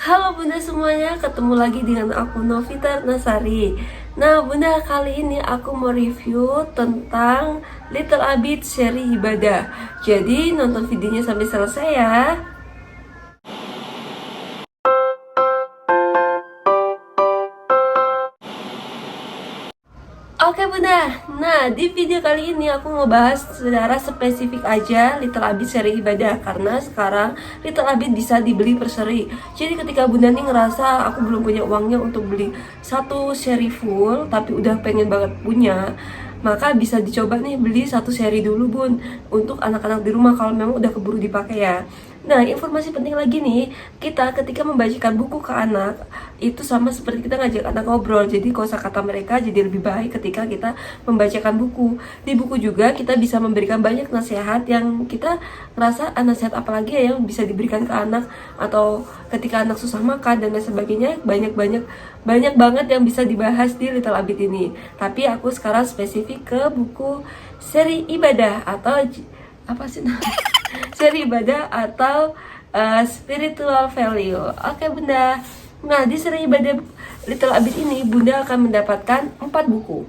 Halo Bunda semuanya, ketemu lagi dengan aku Novita Nasari. Nah Bunda, kali ini aku mau review tentang Little Abid seri ibadah. Jadi nonton videonya sampai selesai ya. Oke Bunda, nah di video kali ini aku mau bahas secara spesifik aja Little Abid seri ibadah. Karena sekarang Little Abid bisa dibeli per seri. Jadi ketika Bunda nih ngerasa aku belum punya uangnya untuk beli satu seri full, tapi udah pengen banget punya, maka bisa dicoba nih beli satu seri dulu Bun, untuk anak-anak di rumah kalau memang udah keburu dipakai ya. Nah, informasi penting lagi nih, kita ketika membagikan buku ke anak, itu sama seperti kita ngajak anak ngobrol. Jadi kosakata mereka jadi lebih baik ketika kita membacakan buku. Di buku juga kita bisa memberikan banyak nasihat yang kita ngerasa nasihat apalagi ya yang bisa diberikan ke anak, atau ketika anak susah makan dan lain sebagainya, banyak banget yang bisa dibahas di Little Abid ini. Tapi aku sekarang spesifik ke buku seri ibadah atau apa sih seri ibadah atau spiritual value. Oke Bunda. Nah, di seri ibadah Little Abid ini Bunda akan mendapatkan 4 buku.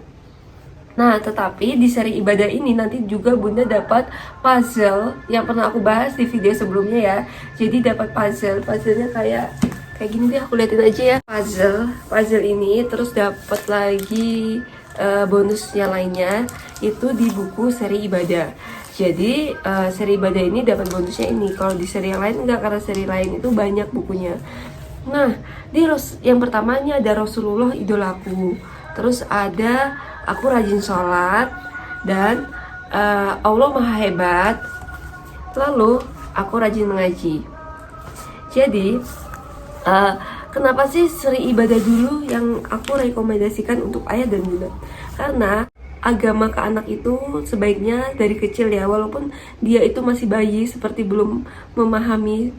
Nah, tetapi di seri ibadah ini nanti juga Bunda dapat puzzle yang pernah aku bahas di video sebelumnya ya. Jadi dapat puzzle-nya kayak gini deh, aku liatin aja ya. Puzzle ini terus dapat lagi bonusnya lainnya itu di buku seri ibadah. Jadi seri ibadah ini dapat bonusnya ini. Kalau di seri yang lain enggak, karena seri lain itu banyak bukunya. Nah, yang pertamanya ada Rasulullah idolaku. Terus ada aku rajin sholat dan Allah maha hebat. Lalu aku rajin mengaji. Jadi kenapa sih seri ibadah dulu yang aku rekomendasikan untuk ayah dan bunda? Karena agama ke anak itu sebaiknya dari kecil ya, walaupun dia itu masih bayi, seperti belum memahami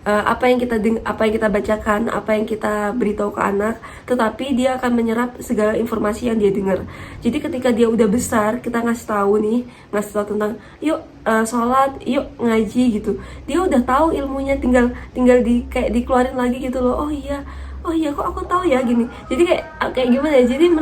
apa yang kita bacakan, apa yang kita beritahu ke anak, tetapi dia akan menyerap segala informasi yang dia dengar. Jadi ketika dia udah besar, kita ngasih tahu tentang yuk sholat, yuk ngaji gitu, dia udah tahu ilmunya, tinggal kayak dikeluarin lagi gitu loh. Oh iya kok aku tahu ya gini. Jadi kayak gimana ya, jadi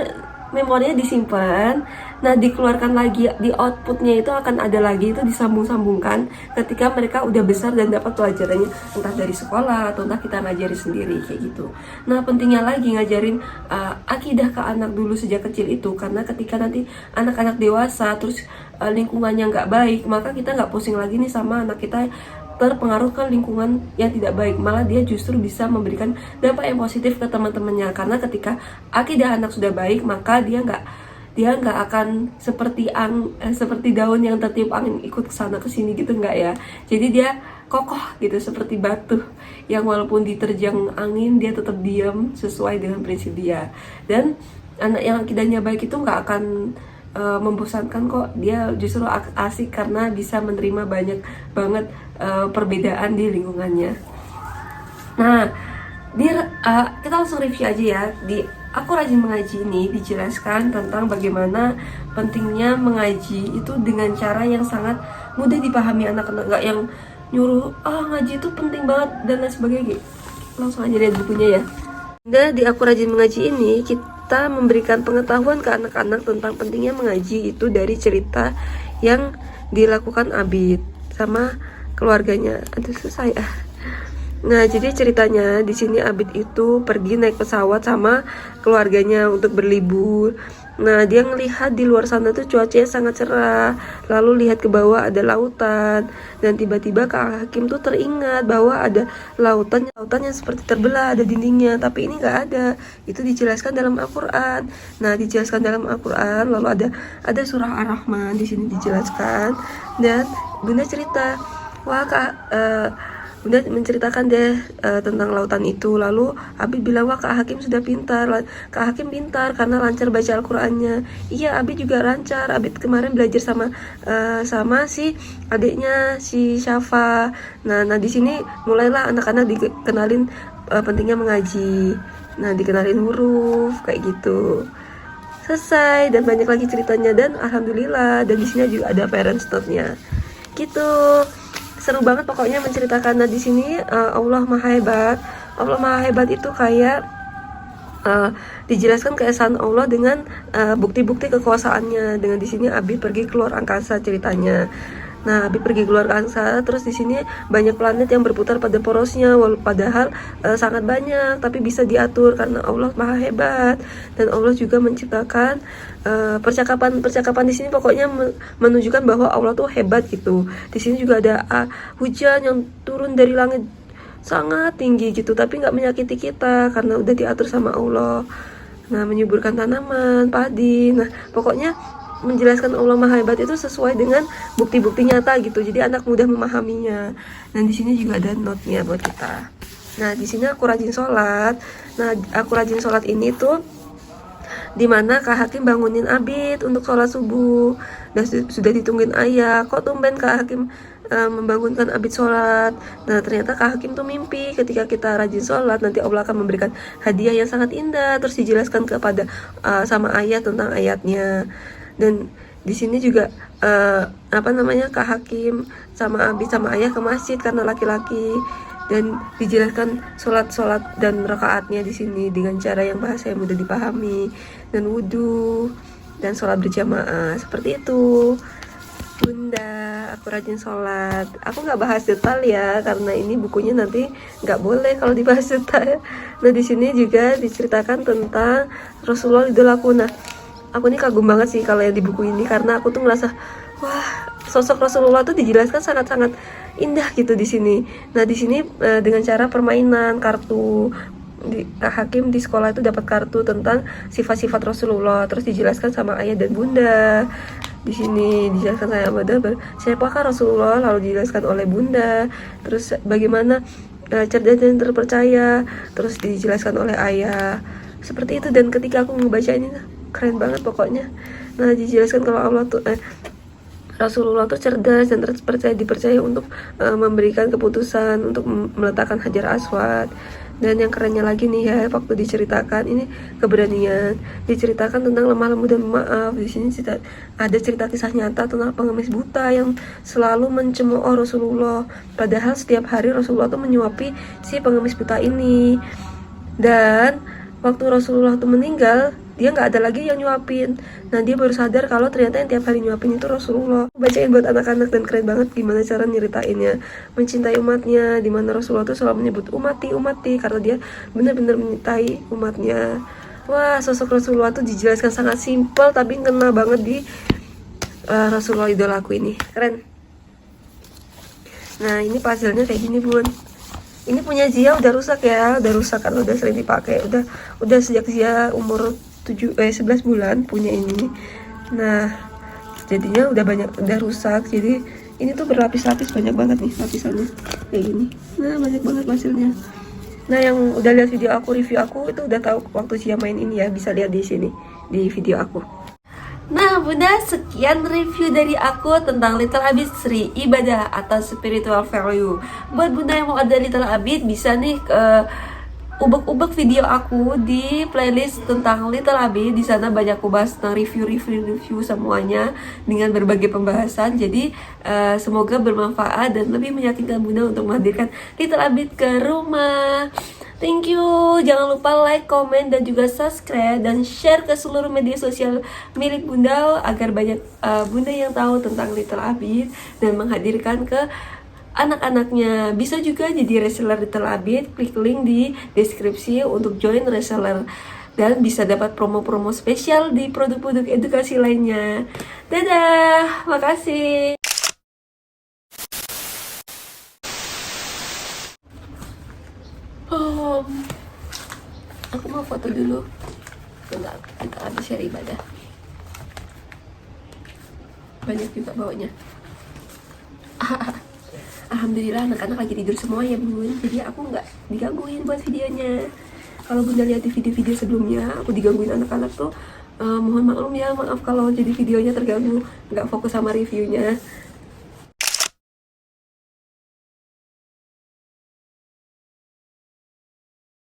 memorinya disimpan. Nah, dikeluarkan lagi, di outputnya itu akan ada lagi, itu disambung-sambungkan ketika mereka udah besar dan dapat pelajarannya, entah dari sekolah atau entah kita ngajari sendiri kayak gitu. Nah, pentingnya lagi ngajarin akidah ke anak dulu sejak kecil itu, karena ketika nanti anak-anak dewasa terus lingkungannya nggak baik, maka kita nggak pusing lagi nih sama anak kita terpengaruh ke lingkungan yang tidak baik, malah dia justru bisa memberikan dampak yang positif ke teman-temannya. Karena ketika akidah anak sudah baik, maka dia nggak akan seperti daun yang tertiup angin ikut kesana kesini gitu, nggak ya. Jadi dia kokoh gitu, seperti batu yang walaupun diterjang angin dia tetap diam sesuai dengan prinsip dia. Dan anak yang akidahnya baik itu nggak akan membosankan kok, dia justru asik karena bisa menerima banyak banget perbedaan di lingkungannya. Nah, kita langsung review aja ya. Di Aku Rajin Mengaji ini dijelaskan tentang bagaimana pentingnya mengaji itu dengan cara yang sangat mudah dipahami anak-anak, nggak yang nyuruh ngaji itu penting banget dan lain sebagainya. Langsung aja lihat bukunya ya. Nah, di Aku Rajin Mengaji ini kita memberikan pengetahuan ke anak-anak tentang pentingnya mengaji itu dari cerita yang dilakukan Abid sama keluarganya. Aduh, susah ya. Nah, jadi ceritanya di sini Abid itu pergi naik pesawat sama keluarganya untuk berlibur. Nah, dia ngelihat di luar sana tuh cuacanya sangat cerah. Lalu lihat ke bawah ada lautan, dan tiba-tiba Kak Hakim tuh teringat bahwa ada lautan yang seperti terbelah, ada dindingnya, tapi ini nggak ada. Itu dijelaskan dalam Al-Qur'an. Nah, dijelaskan dalam Al-Qur'an, lalu ada surah Ar-Rahman di sini dijelaskan, dan Bunda cerita, wah Bunda menceritakan deh tentang lautan itu. Lalu Abid bilang, wah Kak Hakim sudah pintar. Kak Hakim pintar karena lancar baca Al-Qur'annya. Iya, Abid juga lancar. Abid kemarin belajar sama si adiknya si Syafa. Nah di sini mulailah anak-anak dikenalin pentingnya mengaji. Nah, dikenalin huruf kayak gitu. Selesai, dan banyak lagi ceritanya, dan alhamdulillah, dan di sini juga ada parents note-nya. Gitu. Seru banget pokoknya menceritakan. Nah, di sini Allah maha hebat, Allah Maha Hebat itu kayak dijelaskan keesaan Allah dengan bukti-bukti kekuasaannya. Dengan di sini Abi pergi keluar angkasa ceritanya. Nah, Abi pergi keluar angkasa, terus di sini banyak planet yang berputar pada porosnya, padahal sangat banyak, tapi bisa diatur karena Allah Maha Hebat. Dan Allah juga menciptakan percakapan di sini pokoknya menunjukkan bahwa Allah tuh hebat gitu. Di sini juga ada hujan yang turun dari langit sangat tinggi gitu, tapi nggak menyakiti kita karena udah diatur sama Allah. Nah, menyuburkan tanaman, padi. Nah, pokoknya menjelaskan Allah Maha Hebat itu sesuai dengan bukti-bukti nyata gitu. Jadi anak mudah memahaminya. Dan di sini juga ada note-nya buat kita. Nah, di sini aku rajin sholat. Nah, aku rajin sholat ini tuh dimana Kak Hakim bangunin Abid untuk sholat subuh. Dan sudah ditungguin ayah. Kok tumben Kak Hakim membangunkan Abid sholat. Nah, ternyata Kak Hakim tuh mimpi ketika kita rajin sholat nanti Allah akan memberikan hadiah yang sangat indah. Terus dijelaskan kepada sama ayah tentang ayatnya. Dan di sini juga Kak Hakim sama Abid sama ayah ke masjid karena laki-laki. Dan dijelaskan sholat dan rakaatnya di sini dengan cara yang bahasa yang mudah dipahami, dan wudhu dan sholat berjamaah seperti itu. Bunda, aku rajin sholat. Aku nggak bahas detail ya, karena ini bukunya nanti nggak boleh kalau dibahas detail. Nah, di sini juga diceritakan tentang Rasulullah idolaku. Nah, aku nih kagum banget sih kalau yang di buku ini, karena aku tuh ngerasa wah, sosok Rasulullah tuh dijelaskan sangat-sangat indah gitu di sini. Nah, di sini dengan cara permainan kartu. Kak Hakim di sekolah itu dapat kartu tentang sifat-sifat Rasulullah, terus dijelaskan sama ayah dan bunda. Di sini dijelaskan sama bunda siapakah Rasulullah, lalu dijelaskan oleh bunda. Terus bagaimana cerdas dan terpercaya, terus dijelaskan oleh ayah. Seperti itu. Dan ketika aku ngebaca ini keren banget pokoknya. Nah, dijelaskan kalau Allah tuh Rasulullah tuh cerdas dan dipercaya untuk memberikan keputusan untuk meletakkan Hajar Aswad. Dan yang kerennya lagi nih ya, waktu diceritakan ini keberanian, diceritakan tentang lemah lembut dan maaf. Di sini ada cerita kisah nyata tentang pengemis buta yang selalu mencemooh Rasulullah. Padahal setiap hari Rasulullah tuh menyuapi si pengemis buta ini. Dan waktu Rasulullah tuh meninggal, dia nggak ada lagi yang nyuapin. Nah, dia baru sadar kalau ternyata yang tiap hari nyuapin itu Rasulullah. Bacain buat anak-anak, dan keren banget gimana cara nyeritainnya. Mencintai umatnya, dimana Rasulullah tuh selalu menyebut umati, karena dia benar-benar mencintai umatnya. Wah, sosok Rasulullah tuh dijelaskan sangat simpel tapi kena banget di Rasulullah idolaku ini. Keren. Nah, ini puzzle-nya kayak gini, Bun. Ini punya Zia udah rusak karena udah sering dipakai. Udah sejak Zia umur 11 bulan punya ini. Nah, jadinya udah rusak. Jadi ini tuh berlapis-lapis, banyak banget nih lapisannya kayak gini. Nah, banyak banget hasilnya. Nah, yang udah lihat video aku, review aku itu udah tahu waktu Zia main ini ya, bisa lihat di sini di video aku. Nah, Bunda, sekian review dari aku tentang Little Abid Sri Ibadah atau Spiritual Value. Buat Bunda yang mau ada Little Abid, bisa nih ubek-ubek video aku di playlist tentang Little Abid. Di sana banyak aku bahas tentang review semuanya dengan berbagai pembahasan. Jadi semoga bermanfaat dan lebih meyakinkan Bunda untuk menghadirkan Little Abid ke rumah. Thank you. Jangan lupa like, comment, dan juga subscribe dan share ke seluruh media sosial milik Bunda agar banyak Bunda yang tahu tentang Little Abid dan menghadirkan ke anak-anaknya. Bisa juga jadi reseller Little Abid. Klik link di deskripsi untuk join reseller dan bisa dapat promo-promo spesial di produk-produk edukasi lainnya. Dadah, makasih. Aku mau foto dulu. Bentar, kita habis share ibadah. Banyak juga bawanya. Alhamdulillah anak-anak lagi tidur semua ya, Bun. Jadi aku nggak digangguin buat videonya. Kalau Bunda lihat di video-video sebelumnya, aku digangguin anak-anak tuh. Mohon maklum ya, maaf kalau jadi videonya terganggu, nggak fokus sama reviewnya.